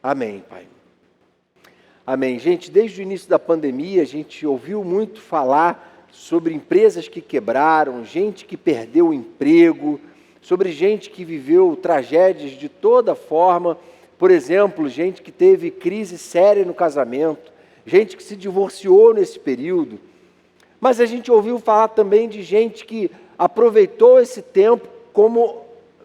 Amém, Pai. Amém. Gente, desde o início da pandemia, a gente ouviu muito falar sobre empresas que quebraram, gente que perdeu o emprego, sobre gente que viveu tragédias de toda forma. Por exemplo, gente que teve crise séria no casamento, gente que se divorciou nesse período. Mas a gente ouviu falar também de gente que aproveitou esse tempo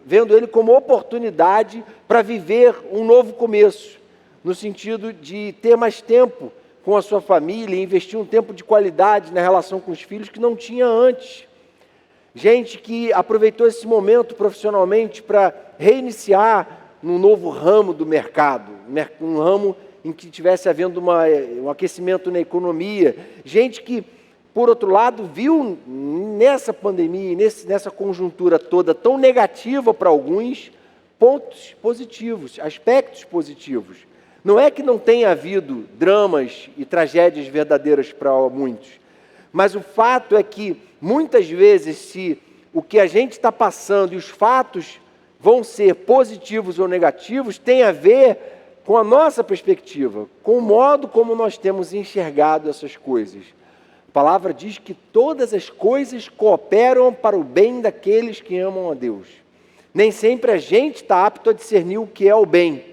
vendo ele como oportunidade para viver um novo começo, no sentido de ter mais tempo com a sua família, investir um tempo de qualidade na relação com os filhos que não tinha antes. Gente que aproveitou esse momento profissionalmente para reiniciar num novo ramo do mercado, um ramo em que estivesse havendo um aquecimento na economia. Gente que, por outro lado, viu nessa pandemia, nessa conjuntura toda tão negativa para alguns, pontos positivos, aspectos positivos. Não é que não tenha havido dramas e tragédias verdadeiras para muitos, mas o fato é que, muitas vezes, se o que a gente está passando e os fatos vão ser positivos ou negativos, tem a ver com a nossa perspectiva, com o modo como nós temos enxergado essas coisas. A palavra diz que todas as coisas cooperam para o bem daqueles que amam a Deus. Nem sempre a gente está apto a discernir o que é o bem,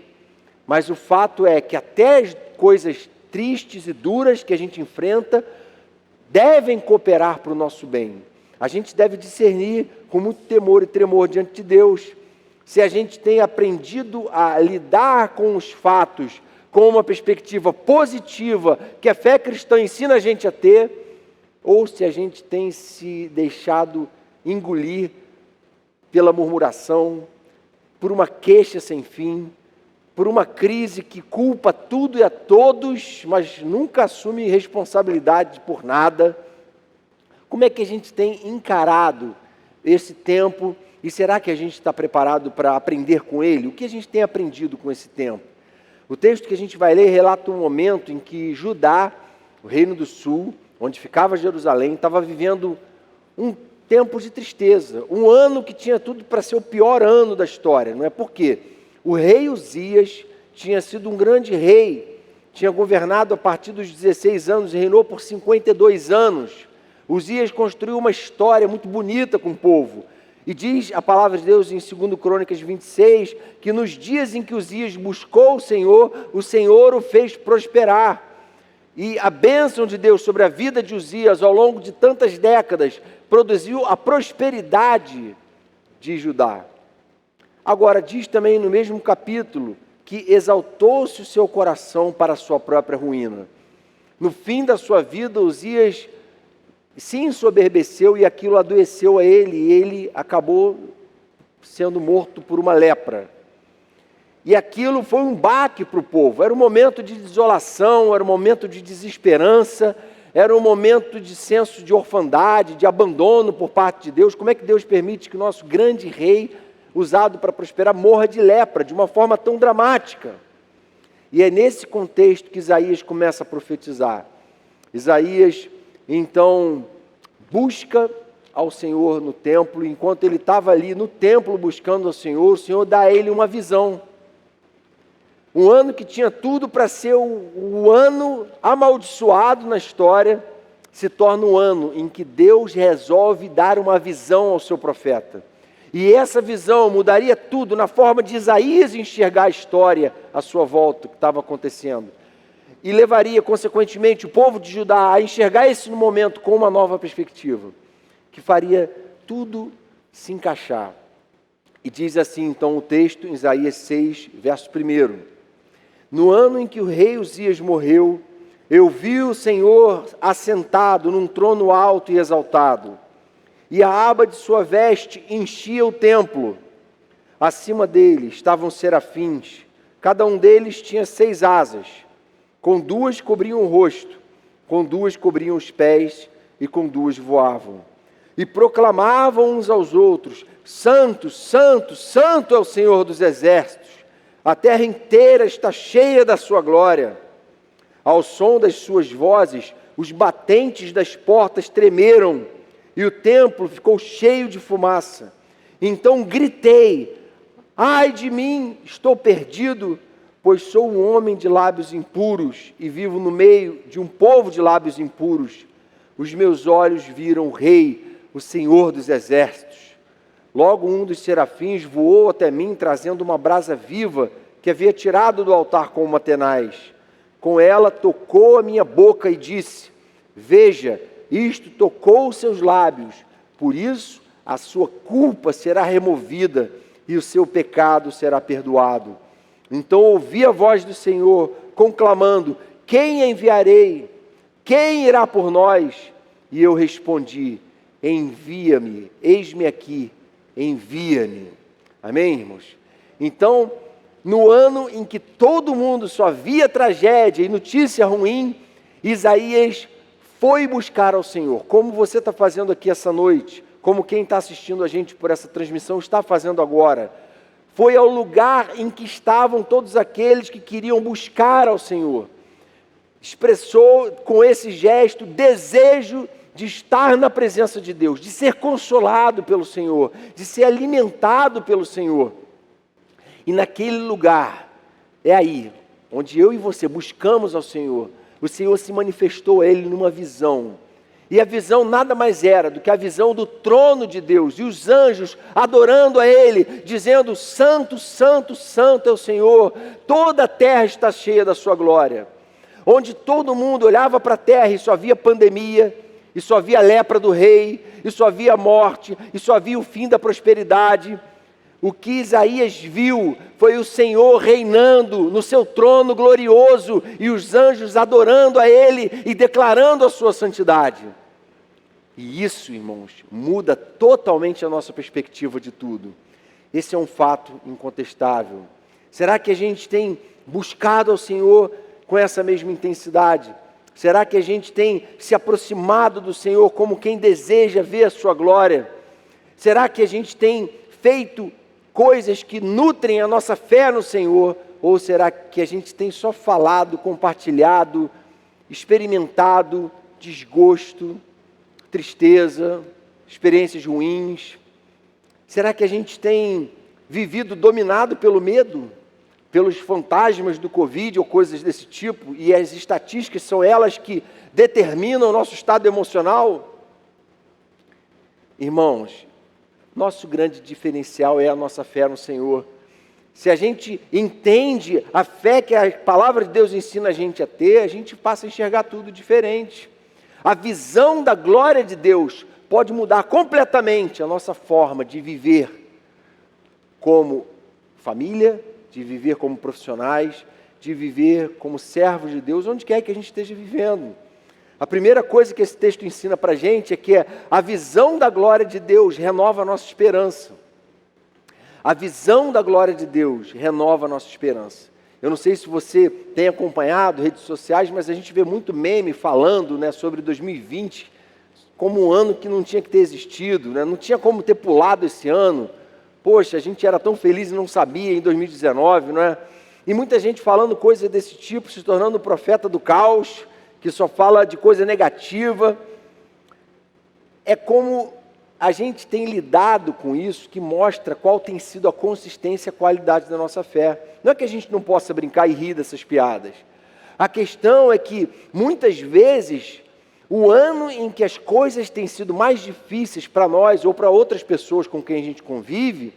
mas o fato é que até as coisas tristes e duras que a gente enfrenta devem cooperar para o nosso bem. A gente deve discernir com muito temor e tremor diante de Deus se a gente tem aprendido a lidar com os fatos com uma perspectiva positiva que a fé cristã ensina a gente a ter, ou se a gente tem se deixado engolir pela murmuração, por uma queixa sem fim, por uma crise que culpa tudo e a todos, mas nunca assume responsabilidade por nada. Como é que a gente tem encarado esse tempo e será que a gente está preparado para aprender com ele? O que a gente tem aprendido com esse tempo? O texto que a gente vai ler relata um momento em que Judá, o reino do sul, onde ficava Jerusalém, estava vivendo um tempo de tristeza, um ano que tinha tudo para ser o pior ano da história, não é? Por quê? O rei Uzias tinha sido um grande rei, tinha governado a partir dos 16 anos e reinou por 52 anos. Uzias construiu uma história muito bonita com o povo. E diz a palavra de Deus em 2 Crônicas 26, que nos dias em que Uzias buscou o Senhor o fez prosperar. E a bênção de Deus sobre a vida de Uzias ao longo de tantas décadas produziu a prosperidade de Judá. Agora, diz também no mesmo capítulo que exaltou-se o seu coração para a sua própria ruína. No fim da sua vida, Uzias se ensoberbeceu e aquilo adoeceu a ele, e ele acabou sendo morto por uma lepra. E aquilo foi um baque para o povo, era um momento de desolação, era um momento de desesperança, era um momento de senso de orfandade, de abandono por parte de Deus. Como é que Deus permite que o nosso grande rei, usado para prosperar, morra de lepra, de uma forma tão dramática? E é nesse contexto que Isaías começa a profetizar. Isaías, então, busca ao Senhor no templo, e enquanto ele estava ali no templo buscando ao Senhor, o Senhor dá a ele uma visão. Um ano que tinha tudo para ser o ano amaldiçoado na história, se torna um ano em que Deus resolve dar uma visão ao seu profeta. E essa visão mudaria tudo na forma de Isaías enxergar a história à sua volta, que estava acontecendo. E levaria, consequentemente, o povo de Judá a enxergar esse momento com uma nova perspectiva, que faria tudo se encaixar. E diz assim, então, o texto em Isaías 6, verso 1. No ano em que o rei Uzias morreu, eu vi o Senhor assentado num trono alto e exaltado, e a aba de sua veste enchia o templo. Acima dele estavam serafins, cada um deles tinha 6 asas, com 2 cobriam o rosto, com 2 cobriam os pés e com 2 voavam. E proclamavam uns aos outros: Santo, Santo, Santo é o Senhor dos exércitos, a terra inteira está cheia da sua glória. Ao som das suas vozes, os batentes das portas tremeram, e o templo ficou cheio de fumaça. Então gritei: ai de mim, estou perdido, pois sou um homem de lábios impuros e vivo no meio de um povo de lábios impuros. Os meus olhos viram o Rei, o Senhor dos exércitos. Logo um dos serafins voou até mim, trazendo uma brasa viva que havia tirado do altar com uma tenaz. Com ela tocou a minha boca e disse: veja, isto tocou os seus lábios, por isso a sua culpa será removida e o seu pecado será perdoado. Então ouvi a voz do Senhor conclamando: quem enviarei? Quem irá por nós? E eu respondi: envia-me, eis-me aqui, envia-me. Amém, irmãos? Então, no ano em que todo mundo só via tragédia e notícia ruim, Isaías foi buscar ao Senhor, como você está fazendo aqui essa noite, como quem está assistindo a gente por essa transmissão está fazendo agora. Foi ao lugar em que estavam todos aqueles que queriam buscar ao Senhor. Expressou com esse gesto desejo de estar na presença de Deus, de ser consolado pelo Senhor, de ser alimentado pelo Senhor. E naquele lugar, é aí, onde eu e você buscamos ao Senhor, o Senhor se manifestou a ele numa visão. E a visão nada mais era do que a visão do trono de Deus, e os anjos adorando a ele, dizendo: santo, santo, santo é o Senhor, toda a terra está cheia da sua glória. Onde todo mundo olhava para a terra e só via pandemia, e só via a lepra do rei, e só via a morte, e só via o fim da prosperidade. O que Isaías viu foi o Senhor reinando no seu trono glorioso e os anjos adorando a ele e declarando a sua santidade. E isso, irmãos, muda totalmente a nossa perspectiva de tudo. Esse é um fato incontestável. Será que a gente tem buscado ao Senhor com essa mesma intensidade? Será que a gente tem se aproximado do Senhor como quem deseja ver a sua glória? Será que a gente tem feito coisas que nutrem a nossa fé no Senhor? Ou será que a gente tem só falado, compartilhado, experimentado desgosto, tristeza, experiências ruins? Será que a gente tem vivido dominado pelo medo, pelos fantasmas do Covid ou coisas desse tipo, e as estatísticas são elas que determinam o nosso estado emocional? Irmãos, nosso grande diferencial é a nossa fé no Senhor. Se a gente entende a fé que a palavra de Deus ensina a gente a ter, a gente passa a enxergar tudo diferente. A visão da glória de Deus pode mudar completamente a nossa forma de viver como família, de viver como profissionais, de viver como servos de Deus, onde quer que a gente esteja vivendo. A primeira coisa que esse texto ensina para a gente é que a visão da glória de Deus renova a nossa esperança. A visão da glória de Deus renova a nossa esperança. Eu não sei se você tem acompanhado redes sociais, mas a gente vê muito meme falando, sobre 2020 como um ano que não tinha que ter existido, não tinha como ter pulado esse ano. Poxa, a gente era tão feliz e não sabia em 2019, não é? E muita gente falando coisas desse tipo, se tornando profeta do caos, que só fala de coisa negativa. É como a gente tem lidado com isso, que mostra qual tem sido a consistência e a qualidade da nossa fé. Não é que a gente não possa brincar e rir dessas piadas. A questão é que, muitas vezes, o ano em que as coisas têm sido mais difíceis para nós ou para outras pessoas com quem a gente convive,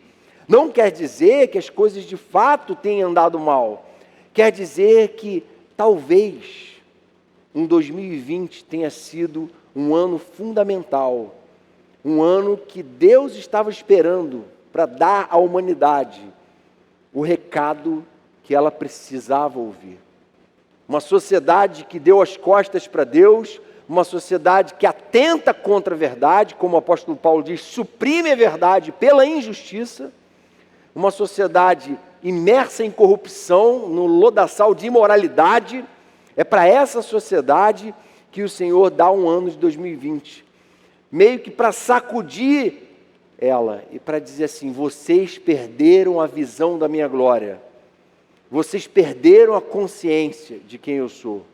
não quer dizer que as coisas de fato tenham andado mal. Quer dizer que, talvez, em 2020 tenha sido um ano fundamental, um ano que Deus estava esperando para dar à humanidade o recado que ela precisava ouvir. Uma sociedade que deu as costas para Deus, uma sociedade que atenta contra a verdade, como o apóstolo Paulo diz, suprime a verdade pela injustiça, uma sociedade imersa em corrupção, no lodaçal de imoralidade. É para essa sociedade que o Senhor dá um ano de 2020, meio que para sacudir ela e para dizer assim: vocês perderam a visão da minha glória, vocês perderam a consciência de quem eu sou.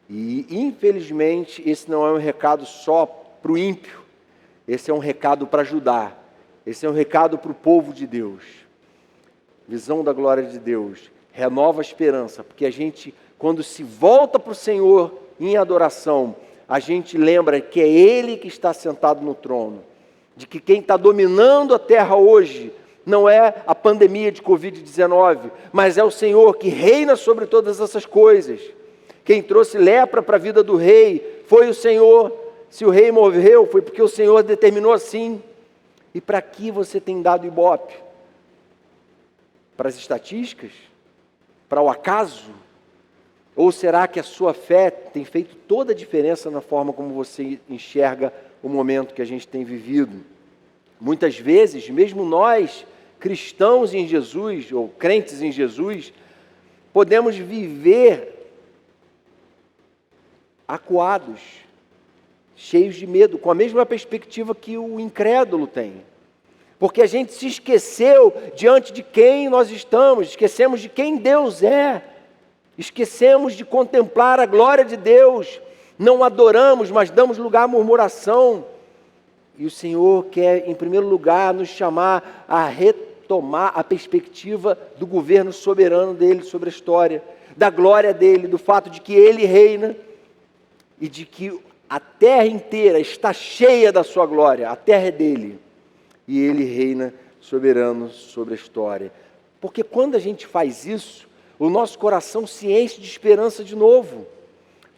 E infelizmente esse não é um recado só para o ímpio, esse é um recado para Judá, esse é um recado para o povo de Deus. Visão da glória de Deus renova a esperança, porque a gente, quando se volta para o Senhor em adoração, a gente lembra que é Ele que está sentado no trono, de que quem está dominando a terra hoje não é a pandemia de Covid-19, mas é o Senhor que reina sobre todas essas coisas. Quem trouxe lepra para a vida do rei foi o Senhor. Se o rei morreu, foi porque o Senhor determinou assim. E para que você tem dado ibope? Para as estatísticas? Para o acaso? Ou será que a sua fé tem feito toda a diferença na forma como você enxerga o momento que a gente tem vivido? Muitas vezes, mesmo nós, cristãos em Jesus, ou crentes em Jesus, podemos viver acuados, cheios de medo, com a mesma perspectiva que o incrédulo tem. Porque a gente se esqueceu diante de quem nós estamos, esquecemos de quem Deus é, esquecemos de contemplar a glória de Deus, não adoramos, mas damos lugar à murmuração. E o Senhor quer, em primeiro lugar, nos chamar a retomar a perspectiva do governo soberano dele sobre a história, da glória dele, do fato de que ele reina e de que a terra inteira está cheia da sua glória, a terra é dele e ele reina soberano sobre a história. Porque quando a gente faz isso, o nosso coração se enche de esperança de novo.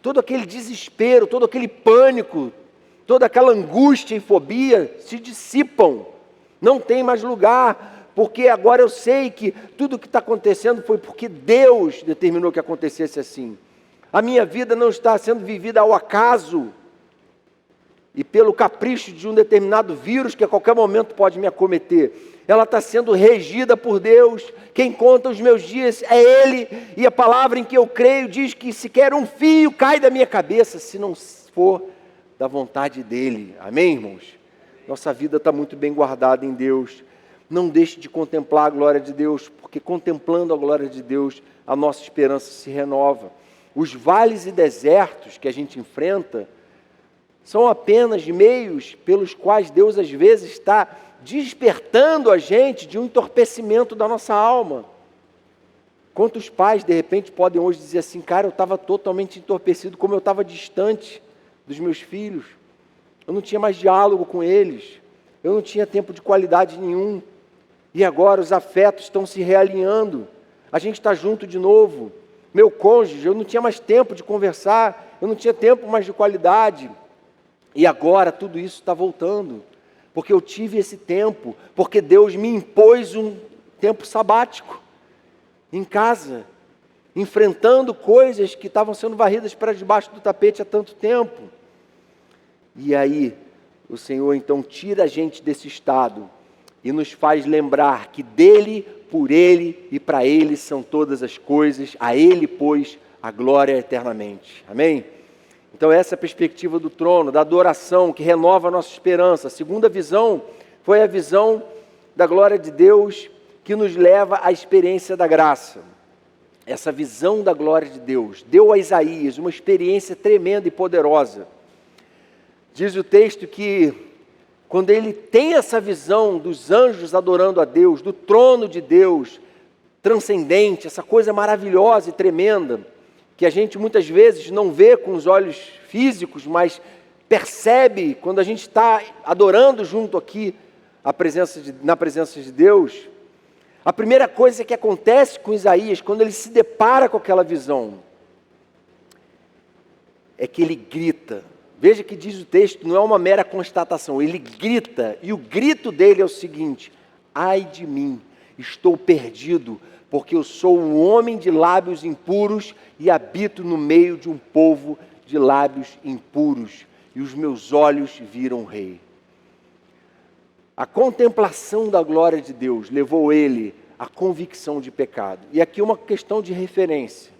Todo aquele desespero, todo aquele pânico, toda aquela angústia e fobia se dissipam, não tem mais lugar, porque agora eu sei que tudo o que está acontecendo foi porque Deus determinou que acontecesse assim. A minha vida não está sendo vivida ao acaso e pelo capricho de um determinado vírus que a qualquer momento pode me acometer. Ela está sendo regida por Deus. Quem conta os meus dias é Ele, e a palavra em que eu creio diz que sequer um fio cai da minha cabeça, se não for da vontade dEle. Amém, irmãos? Nossa vida está muito bem guardada em Deus. Não deixe de contemplar a glória de Deus, porque contemplando a glória de Deus, a nossa esperança se renova. Os vales e desertos que a gente enfrenta são apenas meios pelos quais Deus às vezes está despertando a gente de um entorpecimento da nossa alma. Quantos pais de repente podem hoje dizer assim: cara, eu estava totalmente entorpecido, como eu estava distante dos meus filhos, eu não tinha mais diálogo com eles, eu não tinha tempo de qualidade nenhum, e agora os afetos estão se realinhando, a gente está junto de novo. Meu cônjuge, eu não tinha mais tempo de conversar, eu não tinha tempo mais de qualidade, e agora tudo isso está voltando, porque eu tive esse tempo, porque Deus me impôs um tempo sabático, em casa, enfrentando coisas que estavam sendo varridas para debaixo do tapete há tanto tempo. E aí, o Senhor então tira a gente desse estado e nos faz lembrar que dele, por ele e para ele são todas as coisas, a ele, pois, a glória eternamente. Amém? Então essa é a perspectiva do trono, da adoração, que renova a nossa esperança. A segunda visão foi a visão da glória de Deus, que nos leva à experiência da graça. Essa visão da glória de Deus deu a Isaías uma experiência tremenda e poderosa. Diz o texto que quando ele tem essa visão dos anjos adorando a Deus, do trono de Deus transcendente, essa coisa maravilhosa e tremenda, que a gente muitas vezes não vê com os olhos físicos, mas percebe quando a gente está adorando junto aqui na presença de Deus. A primeira coisa que acontece com Isaías, quando ele se depara com aquela visão, é que ele grita. Veja que diz o texto, não é uma mera constatação, ele grita, e o grito dele é o seguinte: ai de mim, estou perdido, porque eu sou um homem de lábios impuros e habito no meio de um povo de lábios impuros, e os meus olhos viram o Rei. A contemplação da glória de Deus levou ele à convicção de pecado. E aqui uma questão de referência.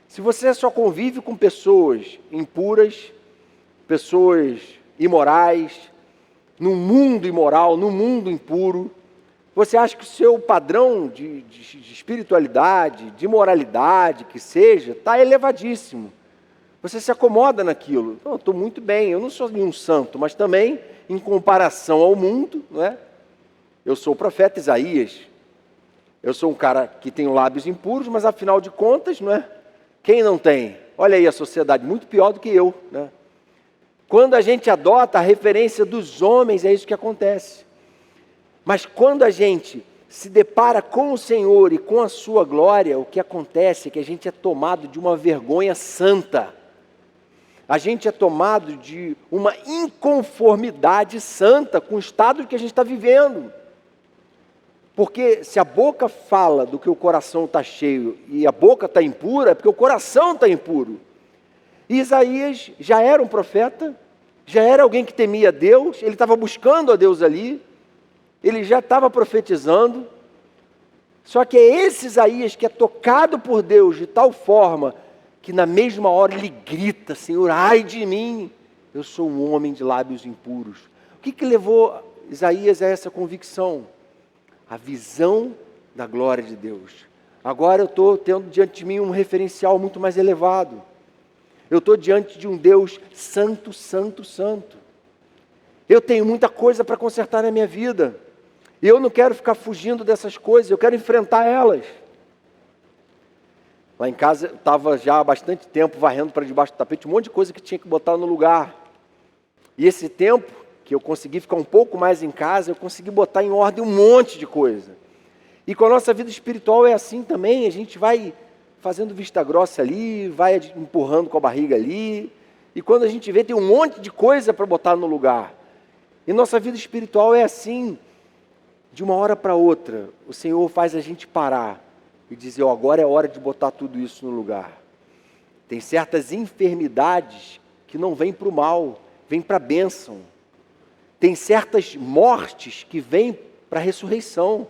Se você só convive com pessoas impuras, pessoas imorais, num mundo imoral, num mundo impuro, você acha que o seu padrão de espiritualidade, de moralidade, que seja, está elevadíssimo. Você se acomoda naquilo. Não, eu estou muito bem, eu não sou nenhum santo, mas também, em comparação ao mundo, não é? Eu sou o profeta Isaías. Eu sou um cara que tem lábios impuros, mas afinal de contas, não é? Quem não tem? Olha aí a sociedade, muito pior do que eu, né? Quando a gente adota a referência dos homens, é isso que acontece. Mas quando a gente se depara com o Senhor e com a sua glória, o que acontece é que a gente é tomado de uma vergonha santa. A gente é tomado de uma inconformidade santa com o estado que a gente está vivendo. Porque se a boca fala do que o coração está cheio e a boca está impura, é porque o coração está impuro. E Isaías já era um profeta, já era alguém que temia Deus, ele estava buscando a Deus ali, ele já estava profetizando. Só que é esse Isaías que é tocado por Deus de tal forma que na mesma hora ele grita: Senhor, ai de mim, eu sou um homem de lábios impuros. O que levou Isaías a essa convicção? A visão da glória de Deus. Agora eu estou tendo diante de mim um referencial muito mais elevado. Eu estou diante de um Deus santo, santo, santo. Eu tenho muita coisa para consertar na minha vida. E eu não quero ficar fugindo dessas coisas, eu quero enfrentar elas. Lá em casa eu estava já há bastante tempo varrendo para debaixo do tapete um monte de coisa que tinha que botar no lugar. E esse tempo que eu consegui ficar um pouco mais em casa, eu consegui botar em ordem um monte de coisa. E com a nossa vida espiritual é assim também, a gente vai fazendo vista grossa ali, vai empurrando com a barriga ali, e quando a gente vê, tem um monte de coisa para botar no lugar. E nossa vida espiritual é assim, de uma hora para outra, o Senhor faz a gente parar e dizer: ó, agora é hora de botar tudo isso no lugar. Tem certas enfermidades que não vêm para o mal, vêm para a bênção. Tem certas mortes que vêm para a ressurreição.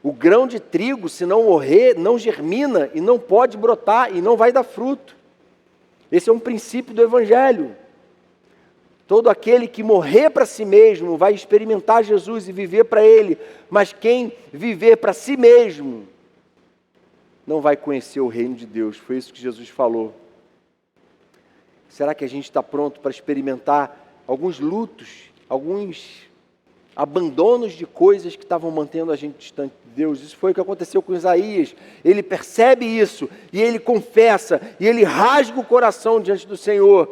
O grão de trigo, se não morrer, não germina e não pode brotar e não vai dar fruto. Esse é um princípio do Evangelho. Todo aquele que morrer para si mesmo vai experimentar Jesus e viver para Ele, mas quem viver para si mesmo não vai conhecer o reino de Deus. Foi isso que Jesus falou. Será que a gente está pronto para experimentar alguns lutos, alguns abandonos de coisas que estavam mantendo a gente distante de Deus? Isso foi o que aconteceu com Isaías. Ele percebe isso e ele confessa e ele rasga o coração diante do Senhor,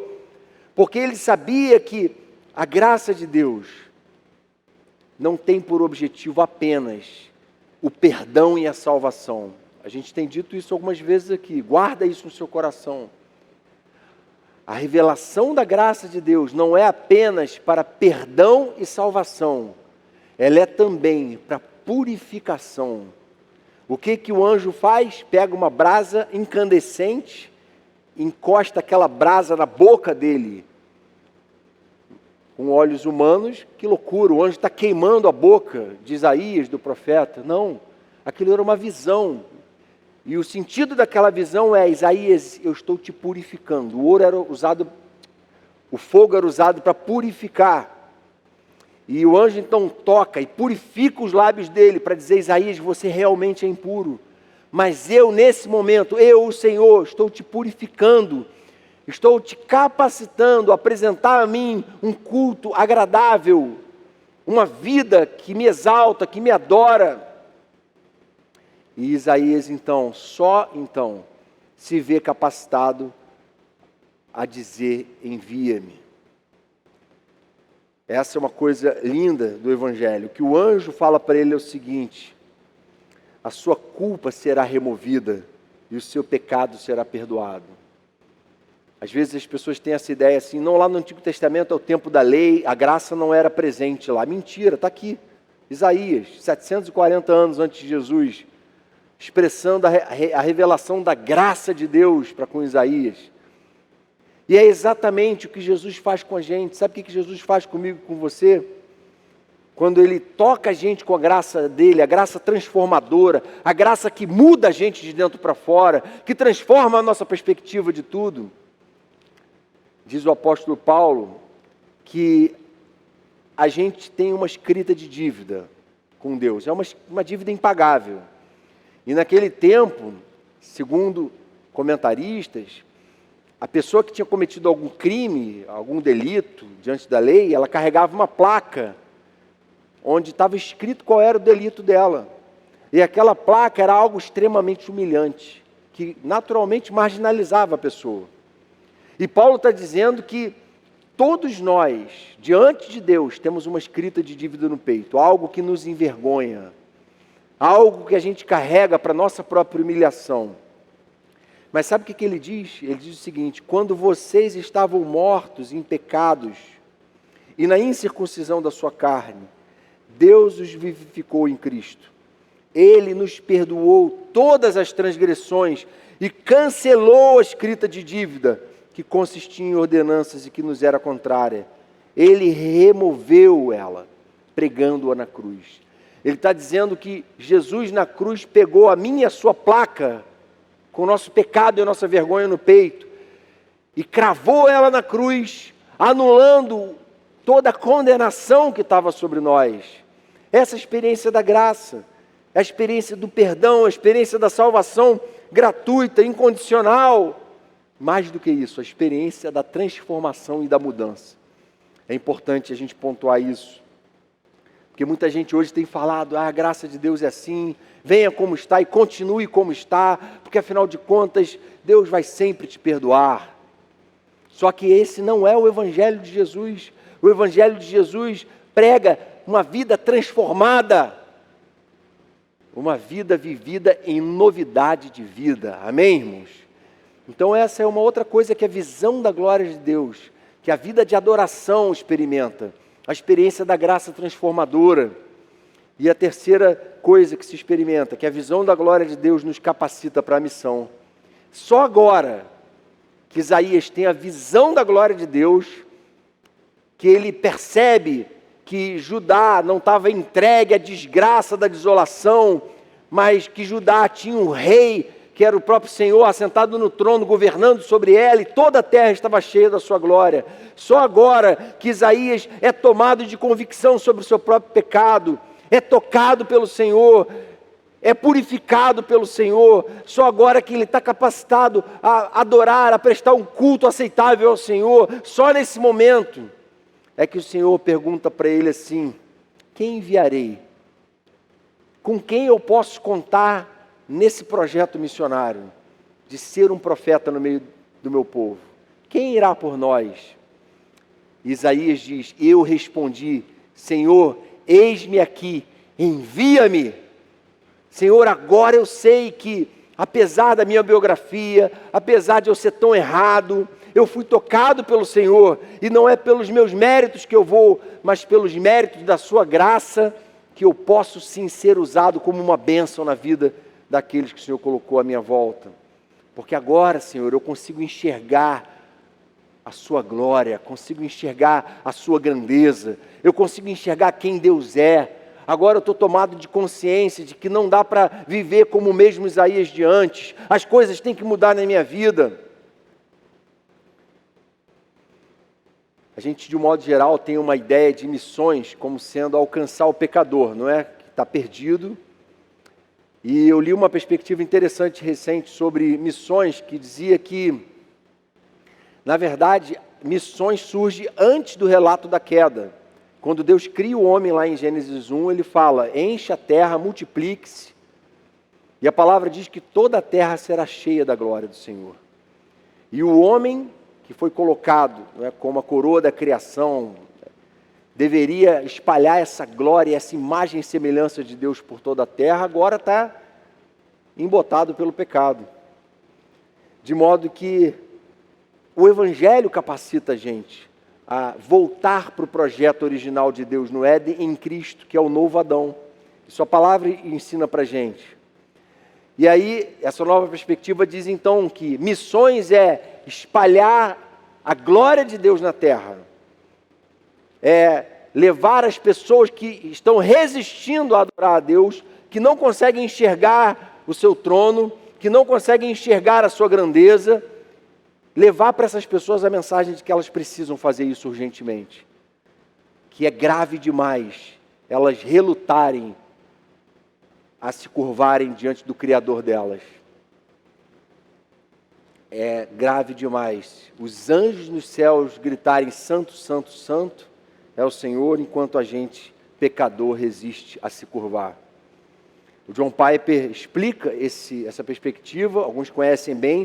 porque ele sabia que a graça de Deus não tem por objetivo apenas o perdão e a salvação. A gente tem dito isso algumas vezes aqui, guarda isso no seu coração. A revelação da graça de Deus não é apenas para perdão e salvação, ela é também para purificação. O que o anjo faz? Pega uma brasa incandescente, encosta aquela brasa na boca dele. Com olhos humanos, que loucura, o anjo está queimando a boca de Isaías, do profeta. Não, aquilo era uma visão. E o sentido daquela visão é: Isaías, eu estou te purificando. O ouro era usado, o fogo era usado para purificar. E o anjo então toca e purifica os lábios dele para dizer: Isaías, você realmente é impuro. Mas eu, nesse momento, eu, o Senhor, estou te purificando. Estou te capacitando a apresentar a mim um culto agradável. Uma vida que me exalta, que me adora. E Isaías, então, só então, se vê capacitado a dizer: envia-me. Essa é uma coisa linda do Evangelho. O que o anjo fala para ele é o seguinte: a sua culpa será removida e o seu pecado será perdoado. Às vezes as pessoas têm essa ideia assim: não, lá no Antigo Testamento é o tempo da lei, a graça não era presente lá. Mentira, está aqui. Isaías, 740 anos antes de Jesus, expressando a revelação da graça de Deus para com Isaías. E é exatamente o que Jesus faz com a gente. Sabe o que Jesus faz comigo e com você? Quando Ele toca a gente com a graça dEle, a graça transformadora, a graça que muda a gente de dentro para fora, que transforma a nossa perspectiva de tudo. Diz o apóstolo Paulo que a gente tem uma escrita de dívida com Deus. É uma dívida impagável. E naquele tempo, segundo comentaristas, a pessoa que tinha cometido algum crime, algum delito diante da lei, ela carregava uma placa onde estava escrito qual era o delito dela. E aquela placa era algo extremamente humilhante, que naturalmente marginalizava a pessoa. E Paulo está dizendo que todos nós, diante de Deus, temos uma escrita de dívida no peito, algo que nos envergonha, algo que a gente carrega para a nossa própria humilhação. Mas sabe o que ele diz? Ele diz o seguinte: quando vocês estavam mortos em pecados e na incircuncisão da sua carne, Deus os vivificou em Cristo. Ele nos perdoou todas as transgressões e cancelou a escrita de dívida que consistia em ordenanças e que nos era contrária. Ele removeu ela, pregando-a na cruz. Ele está dizendo que Jesus na cruz pegou a minha e a sua placa, com o nosso pecado e a nossa vergonha no peito, e cravou ela na cruz, anulando toda a condenação que estava sobre nós. Essa experiência da graça, a experiência do perdão, a experiência da salvação gratuita, incondicional. Mais do que isso, a experiência da transformação e da mudança. É importante a gente pontuar isso. Porque muita gente hoje tem falado, a graça de Deus é assim, venha como está e continue como está, porque afinal de contas, Deus vai sempre te perdoar. Só que esse não é o Evangelho de Jesus. O Evangelho de Jesus prega uma vida transformada, uma vida vivida em novidade de vida. Amém, irmãos? Então essa é uma outra coisa que a visão da glória de Deus, que a vida de adoração experimenta, a experiência da graça transformadora. E a terceira coisa que se experimenta, que a visão da glória de Deus nos capacita para a missão. Só agora que Isaías tem a visão da glória de Deus, que ele percebe que Judá não estava entregue à desgraça da desolação, mas que Judá tinha um rei, que era o próprio Senhor, assentado no trono, governando sobre ela, e toda a terra estava cheia da sua glória. Só agora que Isaías é tomado de convicção sobre o seu próprio pecado, é tocado pelo Senhor, é purificado pelo Senhor, só agora que ele está capacitado a adorar, a prestar um culto aceitável ao Senhor, só nesse momento é que o Senhor pergunta para ele assim: quem enviarei? Com quem eu posso contar nesse projeto missionário, de ser um profeta no meio do meu povo? Quem irá por nós? Isaías diz: eu respondi, Senhor, eis-me aqui, envia-me. Senhor, agora eu sei que, apesar da minha biografia, apesar de eu ser tão errado, eu fui tocado pelo Senhor, e não é pelos meus méritos que eu vou, mas pelos méritos da sua graça, que eu posso sim ser usado como uma bênção na vida daqueles que o Senhor colocou à minha volta. Porque agora, Senhor, eu consigo enxergar a sua glória, consigo enxergar a sua grandeza, eu consigo enxergar quem Deus é. Agora eu estou tomado de consciência de que não dá para viver como o mesmo Isaías de antes. As coisas têm que mudar na minha vida. A gente, de um modo geral, tem uma ideia de missões como sendo alcançar o pecador, não é? Que está perdido. E eu li uma perspectiva interessante recente sobre missões, que dizia que, na verdade, missões surgem antes do relato da queda. Quando Deus cria o homem lá em Gênesis 1, ele fala: enche a terra, multiplique-se. E a palavra diz que toda a terra será cheia da glória do Senhor. E o homem que foi colocado, né, como a coroa da criação, deveria espalhar essa glória, essa imagem e semelhança de Deus por toda a terra, agora está embotado pelo pecado. De modo que o Evangelho capacita a gente a voltar para o projeto original de Deus no Éden em Cristo, que é o novo Adão. Isso a palavra ensina para a gente. E aí, essa nova perspectiva diz então que missões é espalhar a glória de Deus na terra. É levar as pessoas que estão resistindo a adorar a Deus, que não conseguem enxergar o seu trono, que não conseguem enxergar a sua grandeza, levar para essas pessoas a mensagem de que elas precisam fazer isso urgentemente. Que é grave demais elas relutarem a se curvarem diante do Criador delas. É grave demais os anjos nos céus gritarem: santo, santo, santo é o Senhor, enquanto a gente, pecador, resiste a se curvar. O John Piper explica essa perspectiva, alguns conhecem bem,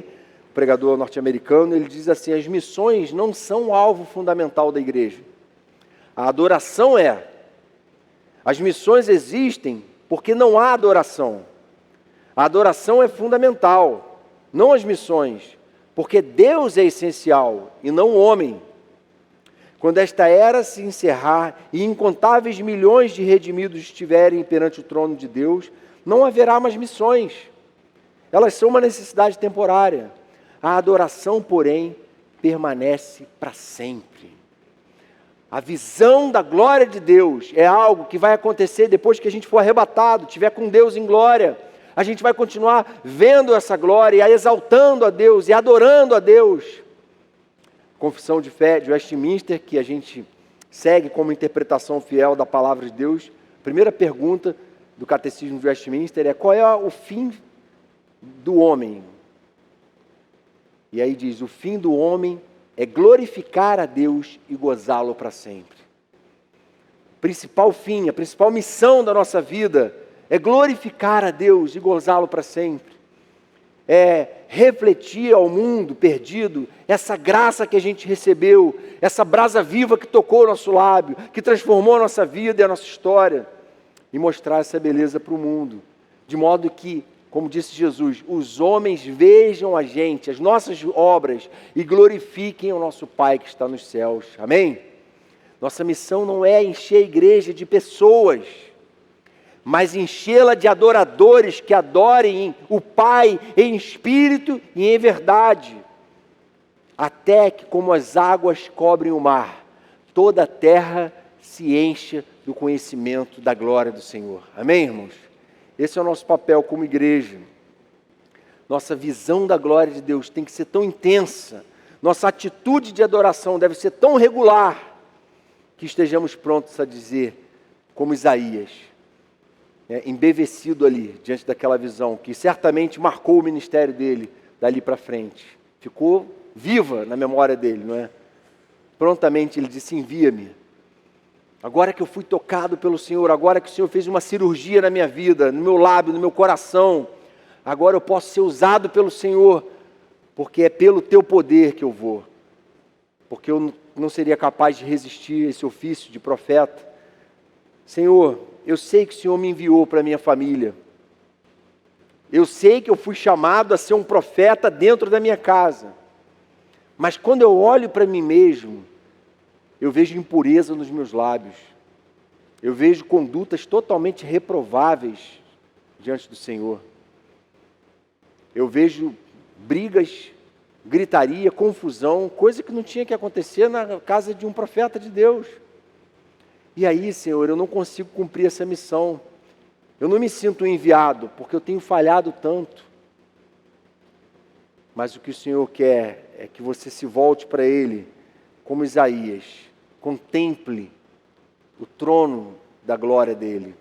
o pregador norte-americano, ele diz assim: as missões não são o alvo fundamental da igreja. A adoração é. As missões existem porque não há adoração. A adoração é fundamental, não as missões, porque Deus é essencial e não o homem. Quando esta era se encerrar e incontáveis milhões de redimidos estiverem perante o trono de Deus, não haverá mais missões. Elas são uma necessidade temporária. A adoração, porém, permanece para sempre. A visão da glória de Deus é algo que vai acontecer depois que a gente for arrebatado, estiver com Deus em glória. A gente vai continuar vendo essa glória, e exaltando a Deus e adorando a Deus. Confissão de Fé de Westminster, que a gente segue como interpretação fiel da palavra de Deus. A primeira pergunta do Catecismo de Westminster é: qual é o fim do homem? E aí diz: o fim do homem é glorificar a Deus e gozá-lo para sempre. O principal fim, a principal missão da nossa vida é glorificar a Deus e gozá-lo para sempre. É refletir ao mundo perdido essa graça que a gente recebeu, essa brasa viva que tocou o nosso lábio, que transformou a nossa vida e a nossa história, e mostrar essa beleza para o mundo, de modo que, como disse Jesus, os homens vejam a gente, as nossas obras, e glorifiquem o nosso Pai que está nos céus. Amém? Nossa missão não é encher a igreja de pessoas, mas enchê-la de adoradores que adorem o Pai em espírito e em verdade, até que, como as águas cobrem o mar, toda a terra se encha do conhecimento da glória do Senhor. Amém, irmãos? Esse é o nosso papel como igreja. Nossa visão da glória de Deus tem que ser tão intensa, nossa atitude de adoração deve ser tão regular, que estejamos prontos a dizer, como Isaías, embevecido ali, diante daquela visão, que certamente marcou o ministério dele, dali para frente. Ficou viva na memória dele, não é? Prontamente ele disse: envia-me. Agora que eu fui tocado pelo Senhor, agora que o Senhor fez uma cirurgia na minha vida, no meu lábio, no meu coração, agora eu posso ser usado pelo Senhor, porque é pelo teu poder que eu vou. Porque eu não seria capaz de resistir a esse ofício de profeta. Senhor, eu sei que o Senhor me enviou para a minha família. Eu sei que eu fui chamado a ser um profeta dentro da minha casa. Mas quando eu olho para mim mesmo, eu vejo impureza nos meus lábios. Eu vejo condutas totalmente reprováveis diante do Senhor. Eu vejo brigas, gritaria, confusão, coisa que não tinha que acontecer na casa de um profeta de Deus. E aí, Senhor, eu não consigo cumprir essa missão. Eu não me sinto enviado, porque eu tenho falhado tanto. Mas o que o Senhor quer é que você se volte para Ele, como Isaías, contemple o trono da glória dEle.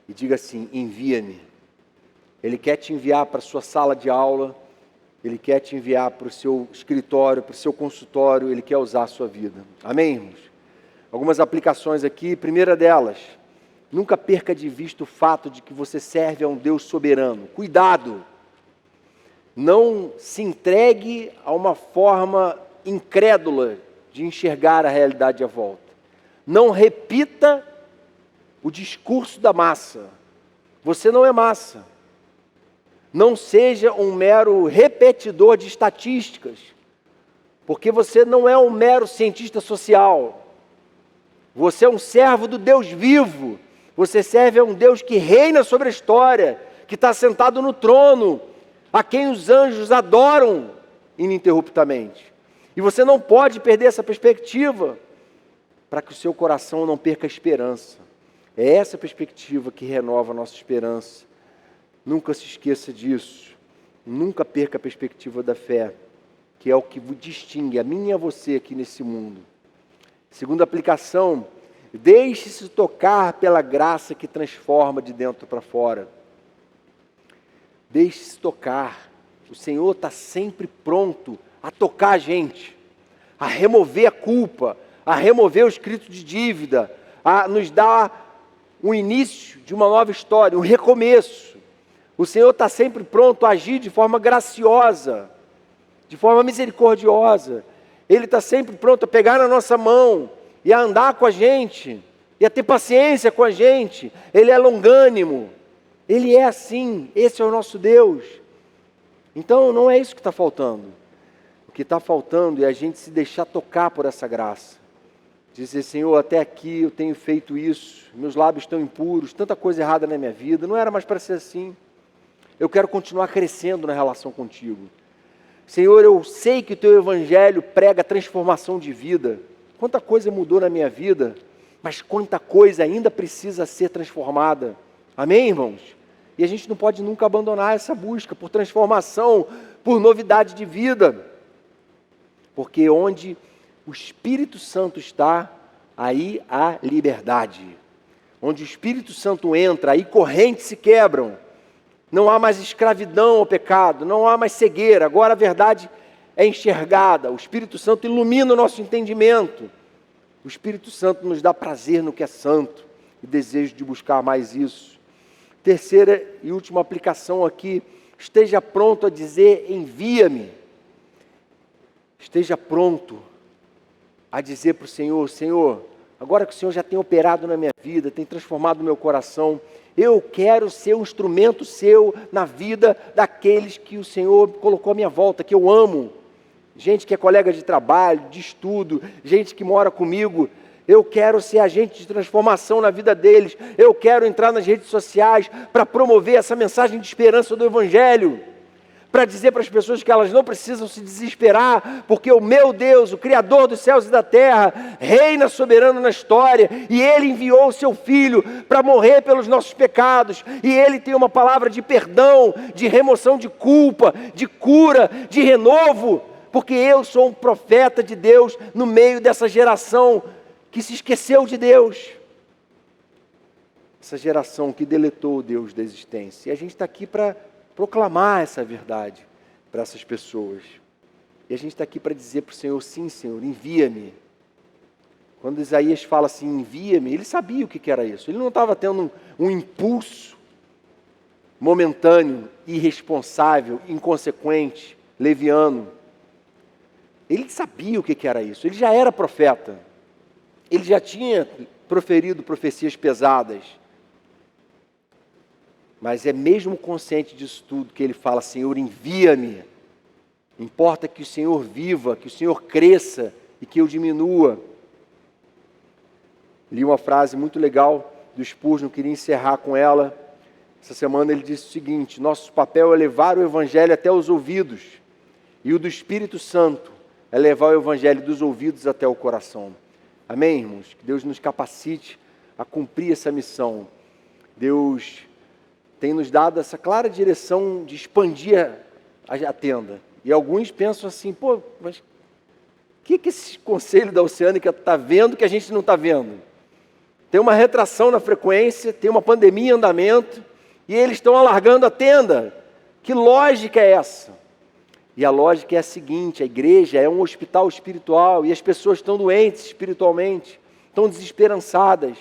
E diga assim: envia-me. Ele quer te enviar para a sua sala de aula, Ele quer te enviar para o seu escritório, para o seu consultório, Ele quer usar a sua vida. Amém, irmãos? Algumas aplicações aqui. Primeira delas, nunca perca de vista o fato de que você serve a um Deus soberano. Cuidado! Não se entregue a uma forma incrédula de enxergar a realidade à volta. Não repita o discurso da massa. Você não é massa. Não seja um mero repetidor de estatísticas, porque você não é um mero cientista social. Você é um servo do Deus vivo. Você serve a um Deus que reina sobre a história, que está sentado no trono, a quem os anjos adoram ininterruptamente. E você não pode perder essa perspectiva, para que o seu coração não perca a esperança. É essa perspectiva que renova a nossa esperança. Nunca se esqueça disso. Nunca perca a perspectiva da fé, que é o que distingue a mim e a você aqui nesse mundo. Segunda aplicação: deixe-se tocar pela graça que transforma de dentro para fora. Deixe-se tocar. O Senhor está sempre pronto a tocar a gente, a remover a culpa, a remover o escrito de dívida, a nos dar um início de uma nova história, um recomeço. O Senhor está sempre pronto a agir de forma graciosa, de forma misericordiosa. Ele está sempre pronto a pegar na nossa mão e a andar com a gente, e a ter paciência com a gente. Ele é longânimo. Ele é assim. Esse é o nosso Deus. Então não é isso que está faltando. O que está faltando é a gente se deixar tocar por essa graça. Dizer: Senhor, até aqui eu tenho feito isso, meus lábios estão impuros, tanta coisa errada na minha vida, não era mais para ser assim. Eu quero continuar crescendo na relação contigo. Senhor, eu sei que o teu evangelho prega transformação de vida. Quanta coisa mudou na minha vida, mas quanta coisa ainda precisa ser transformada. Amém, irmãos? E a gente não pode nunca abandonar essa busca por transformação, por novidade de vida. Porque onde o Espírito Santo está, aí há liberdade. Onde o Espírito Santo entra, aí correntes se quebram. Não há mais escravidão ao pecado, não há mais cegueira. Agora a verdade é enxergada. O Espírito Santo ilumina o nosso entendimento. O Espírito Santo nos dá prazer no que é santo e desejo de buscar mais isso. Terceira e última aplicação aqui: esteja pronto a dizer: envia-me. Esteja pronto a dizer para o Senhor: Senhor, agora que o Senhor já tem operado na minha vida, tem transformado o meu coração, eu quero ser um instrumento seu na vida daqueles que o Senhor colocou à minha volta, que eu amo. Gente que é colega de trabalho, de estudo, gente que mora comigo. Eu quero ser agente de transformação na vida deles. Eu quero entrar nas redes sociais para promover essa mensagem de esperança do Evangelho. Para dizer para as pessoas que elas não precisam se desesperar, porque o meu Deus, o Criador dos céus e da terra, reina soberano na história, e Ele enviou o seu Filho para morrer pelos nossos pecados, e Ele tem uma palavra de perdão, de remoção de culpa, de cura, de renovo, porque eu sou um profeta de Deus no meio dessa geração que se esqueceu de Deus, essa geração que deletou o Deus da existência. E a gente está aqui para proclamar essa verdade para essas pessoas. E a gente está aqui para dizer para o Senhor: sim, Senhor, envia-me. Quando Isaías fala assim, envia-me, ele sabia o que era isso. Ele não estava tendo um impulso momentâneo, irresponsável, inconsequente, leviano. Ele sabia o que era isso. Ele já era profeta. Ele já tinha proferido profecias pesadas. Mas é mesmo consciente disso tudo que ele fala: Senhor, envia-me. Importa que o Senhor viva, que o Senhor cresça e que eu diminua. Li uma frase muito legal do Spurgeon, queria encerrar com ela. Essa semana ele disse o seguinte: nosso papel é levar o Evangelho até os ouvidos, e o do Espírito Santo é levar o Evangelho dos ouvidos até o coração. Amém, irmãos? Que Deus nos capacite a cumprir essa missão. Deus tem nos dado essa clara direção de expandir a tenda. E alguns pensam assim: pô, mas o que esse conselho da Oceânica está vendo que a gente não está vendo? Tem uma retração na frequência, tem uma pandemia em andamento, e eles estão alargando a tenda. Que lógica é essa? E a lógica é a seguinte: a igreja é um hospital espiritual, e as pessoas estão doentes espiritualmente, estão desesperançadas.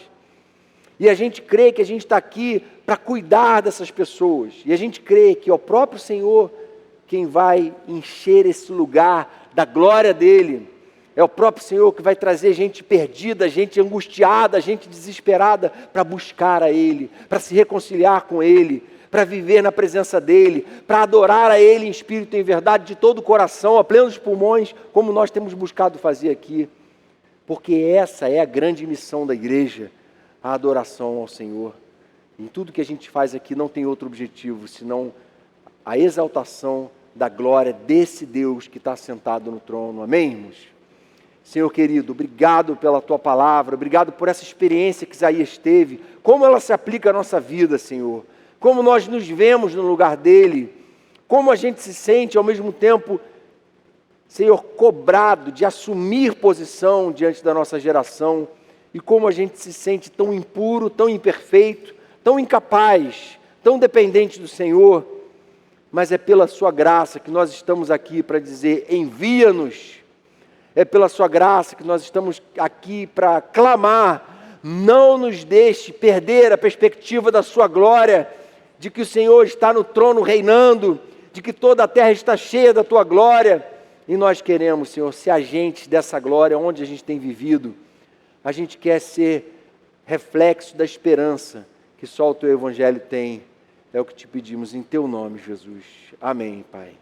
E a gente crê que a gente está aqui para cuidar dessas pessoas. E a gente crê que é o próprio Senhor quem vai encher esse lugar da glória dEle. É o próprio Senhor que vai trazer gente perdida, gente angustiada, gente desesperada para buscar a Ele, para se reconciliar com Ele, para viver na presença dEle, para adorar a Ele em espírito e em verdade, de todo o coração, a plenos pulmões, como nós temos buscado fazer aqui. Porque essa é a grande missão da igreja, a adoração ao Senhor. Em tudo que a gente faz aqui não tem outro objetivo, senão a exaltação da glória desse Deus que está sentado no trono. Amém, irmãos? Senhor querido, obrigado pela Tua palavra, obrigado por essa experiência que Isaías teve, como ela se aplica à nossa vida, Senhor, como nós nos vemos no lugar dEle, como a gente se sente ao mesmo tempo, Senhor, cobrado de assumir posição diante da nossa geração, e como a gente se sente tão impuro, tão imperfeito, tão incapaz, tão dependente do Senhor, mas é pela Sua graça que nós estamos aqui para dizer: envia-nos. É pela Sua graça que nós estamos aqui para clamar: Não nos deixe perder a perspectiva da sua glória, de que o Senhor está no trono reinando, de que toda a terra está cheia da tua glória. E nós queremos, Senhor, ser agentes dessa glória onde a gente tem vivido. A gente quer ser reflexo da esperança que só o teu evangelho tem. É o que te pedimos em teu nome, Jesus. Amém, Pai.